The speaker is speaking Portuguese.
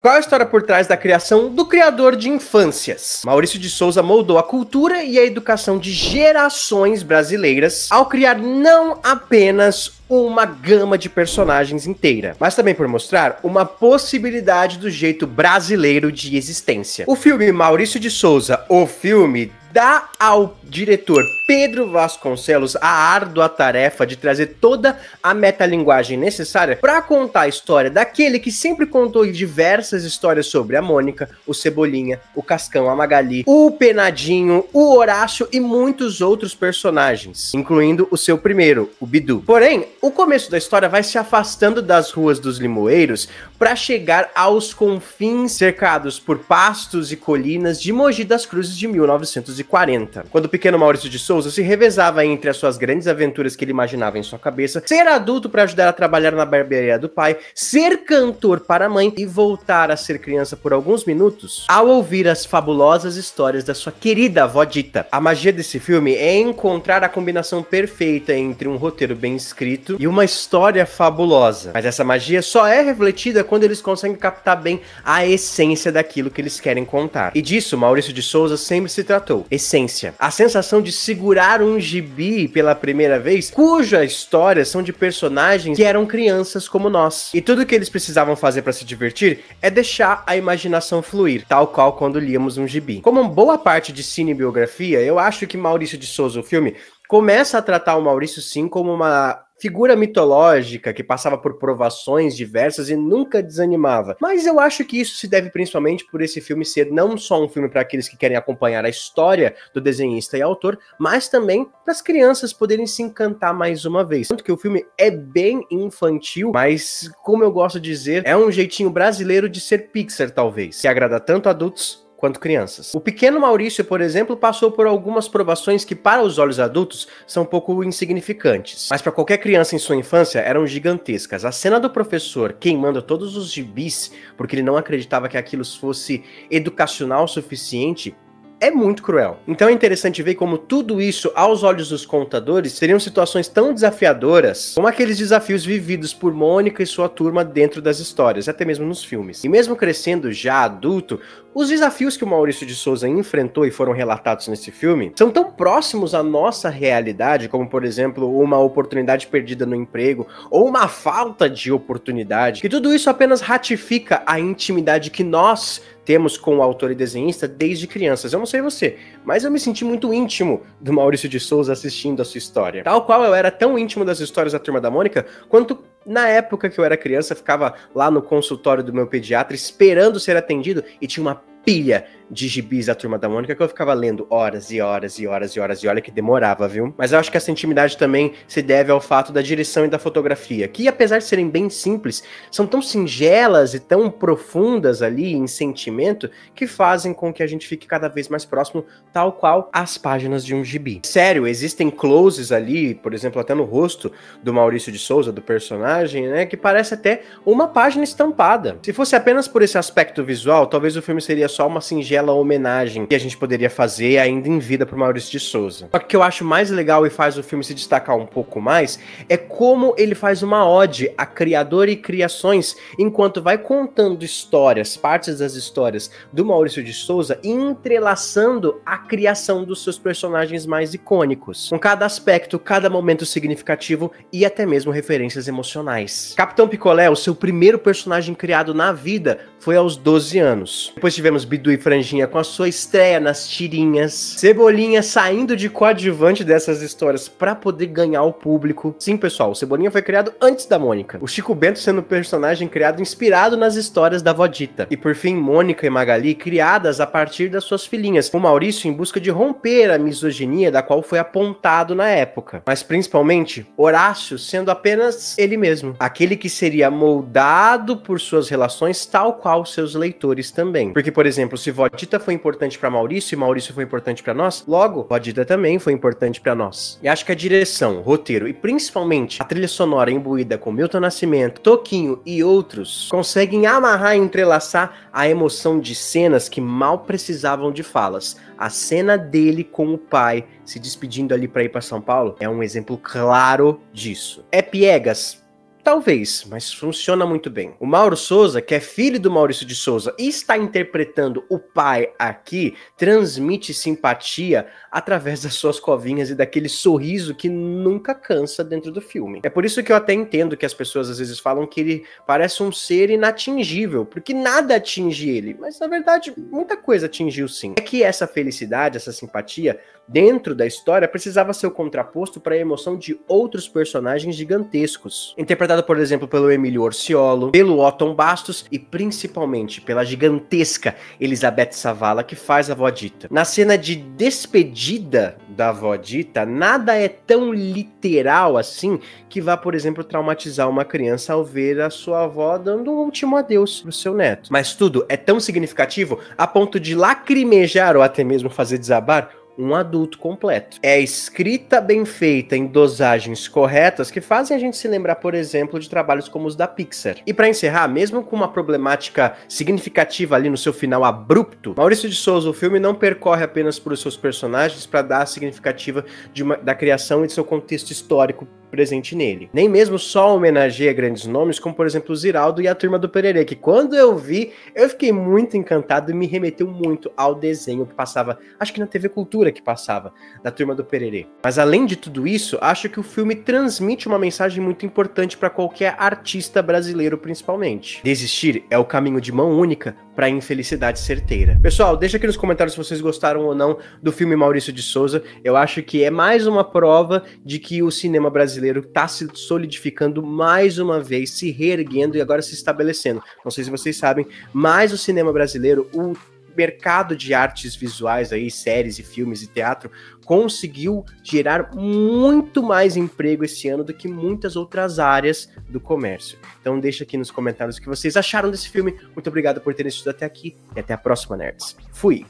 Qual a história por trás da criação do criador de infâncias? Maurício de Souza moldou a cultura e a educação de gerações brasileiras ao criar não apenas uma gama de personagens inteira, mas também por mostrar uma possibilidade do jeito brasileiro de existência. O filme Maurício de Souza, o filme, dá ao diretor Pedro Vasconcelos a árdua tarefa de trazer toda a metalinguagem necessária para contar a história daquele que sempre contou diversas histórias sobre a Mônica, o Cebolinha, o Cascão, a Magali, o Penadinho, o Horácio e muitos outros personagens, incluindo o seu primeiro, o Bidu. Porém, o começo da história vai se afastando das ruas dos Limoeiros para chegar aos confins cercados por pastos e colinas de Mogi das Cruzes de 1940, quando o pequeno Maurício de Souza se revezava entre as suas grandes aventuras que ele imaginava em sua cabeça, ser adulto para ajudar a trabalhar na barbearia do pai, ser cantor para a mãe e voltar a ser criança por alguns minutos ao ouvir as fabulosas histórias da sua querida avó Dita. A magia desse filme é encontrar a combinação perfeita entre um roteiro bem escrito e uma história fabulosa, mas essa magia só é refletida quando eles conseguem captar bem a essência daquilo que eles querem contar. E disso Maurício de Souza sempre se tratou. Essência. A sensação de segurar um gibi pela primeira vez, cujas histórias são de personagens que eram crianças como nós. E tudo que eles precisavam fazer para se divertir é deixar a imaginação fluir, tal qual quando líamos um gibi. Como boa parte de cinebiografia, eu acho que Maurício de Souza, o filme, começa a tratar o Maurício sim como uma figura mitológica que passava por provações diversas e nunca desanimava. Mas eu acho que isso se deve principalmente por esse filme ser não só um filme para aqueles que querem acompanhar a história do desenhista e autor, mas também para as crianças poderem se encantar mais uma vez. Tanto que o filme é bem infantil, mas como eu gosto de dizer, é um jeitinho brasileiro de ser Pixar talvez, que agrada tanto adultos quanto crianças. O pequeno Maurício, por exemplo, passou por algumas provações que para os olhos adultos são um pouco insignificantes, mas para qualquer criança em sua infância eram gigantescas. A cena do professor queimando todos os gibis porque ele não acreditava que aquilo fosse educacional o suficiente é muito cruel. Então é interessante ver como tudo isso, aos olhos dos contadores, seriam situações tão desafiadoras como aqueles desafios vividos por Mônica e sua turma dentro das histórias, até mesmo nos filmes. E mesmo crescendo já adulto, os desafios que o Maurício de Souza enfrentou e foram relatados nesse filme são tão próximos à nossa realidade, como por exemplo, uma oportunidade perdida no emprego ou uma falta de oportunidade, que tudo isso apenas ratifica a intimidade que nós temos com o autor e desenhista desde crianças. Eu não sei você, mas eu me senti muito íntimo do Maurício de Souza assistindo a sua história. Tal qual eu era tão íntimo das histórias da Turma da Mônica, quanto na época que eu era criança, ficava lá no consultório do meu pediatra esperando ser atendido e tinha uma pilha de gibis da Turma da Mônica que eu ficava lendo horas e horas e horas e horas, e olha que demorava, viu? Mas eu acho que essa intimidade também se deve ao fato da direção e da fotografia, que apesar de serem bem simples, são tão singelas e tão profundas ali em sentimento, que fazem com que a gente fique cada vez mais próximo, tal qual as páginas de um gibi. Sério, existem closes ali, por exemplo, até no rosto do Maurício de Souza, do personagem, né, que parece até uma página estampada. Se fosse apenas por esse aspecto visual, talvez o filme seria só uma singela homenagem que a gente poderia fazer ainda em vida pro Maurício de Souza. Só que o que eu acho mais legal e faz o filme se destacar um pouco mais é como ele faz uma ode a criador e criações enquanto vai contando histórias, partes das histórias do Maurício de Souza e entrelaçando a criação dos seus personagens mais icônicos, com cada aspecto, cada momento significativo e até mesmo referências emocionais. Capitão Picolé, o seu primeiro personagem criado na vida, foi aos 12 anos. Depois tivemos Bidu e Franjinha com a sua estreia nas tirinhas, Cebolinha saindo de coadjuvante dessas histórias para poder ganhar o público. Sim, pessoal, o Cebolinha foi criado antes da Mônica. O Chico Bento sendo um personagem criado inspirado nas histórias da avó Dita. E por fim, Mônica e Magali criadas a partir das suas filhinhas, com Maurício em busca de romper a misoginia da qual foi apontado na época. Mas principalmente, Horácio sendo apenas ele mesmo, aquele que seria moldado por suas relações tal qual seus leitores também. Porque, por exemplo, se Vó Dita foi importante para Maurício e Maurício foi importante para nós, logo, Vó Dita também foi importante para nós. E acho que a direção, roteiro e principalmente a trilha sonora imbuída com Milton Nascimento, Toquinho e outros conseguem amarrar e entrelaçar a emoção de cenas que mal precisavam de falas. A cena dele com o pai se despedindo ali para ir para São Paulo é um exemplo claro disso. É piegas? Talvez, mas funciona muito bem. O Mauro Souza, que é filho do Maurício de Souza e está interpretando o pai aqui, transmite simpatia através das suas covinhas e daquele sorriso que nunca cansa dentro do filme. É por isso que eu até entendo que as pessoas às vezes falam que ele parece um ser inatingível, porque nada atinge ele, mas na verdade muita coisa atingiu sim. É que essa felicidade, essa simpatia dentro da história precisava ser o contraposto para a emoção de outros personagens gigantescos, interpretado, por exemplo, pelo Emílio Orciolo, pelo Otton Bastos e principalmente pela gigantesca Elizabeth Savala, que faz a avó Dita. Na cena de despedida da avó Dita, nada é tão literal assim que vá, por exemplo, traumatizar uma criança ao ver a sua avó dando um último adeus pro seu neto. Mas tudo é tão significativo a ponto de lacrimejar ou até mesmo fazer desabar um adulto completo. É a escrita bem feita em dosagens corretas que fazem a gente se lembrar, por exemplo, de trabalhos como os da Pixar. E para encerrar, mesmo com uma problemática significativa ali no seu final abrupto, Maurício de Souza, o filme não percorre apenas por seus personagens para dar a significativa da criação e de seu contexto histórico presente nele. Nem mesmo só homenageia grandes nomes, como por exemplo o Ziraldo e a Turma do Pererê, que quando eu vi, eu fiquei muito encantado e me remeteu muito ao desenho que passava, acho que na TV Cultura que passava, da Turma do Pererê. Mas além de tudo isso, acho que o filme transmite uma mensagem muito importante para qualquer artista brasileiro, principalmente. Desistir é o caminho de mão única para a infelicidade certeira. Pessoal, deixa aqui nos comentários se vocês gostaram ou não do filme Maurício de Souza. Eu acho que é mais uma prova de que o cinema brasileiro está se solidificando mais uma vez, se reerguendo e agora se estabelecendo. Não sei se vocês sabem, mas o cinema brasileiro, o mercado de artes visuais aí, séries e filmes e teatro, conseguiu gerar muito mais emprego esse ano do que muitas outras áreas do comércio. Então deixa aqui nos comentários o que vocês acharam desse filme. Muito obrigado por terem assistido até aqui e até a próxima, nerds. Fui!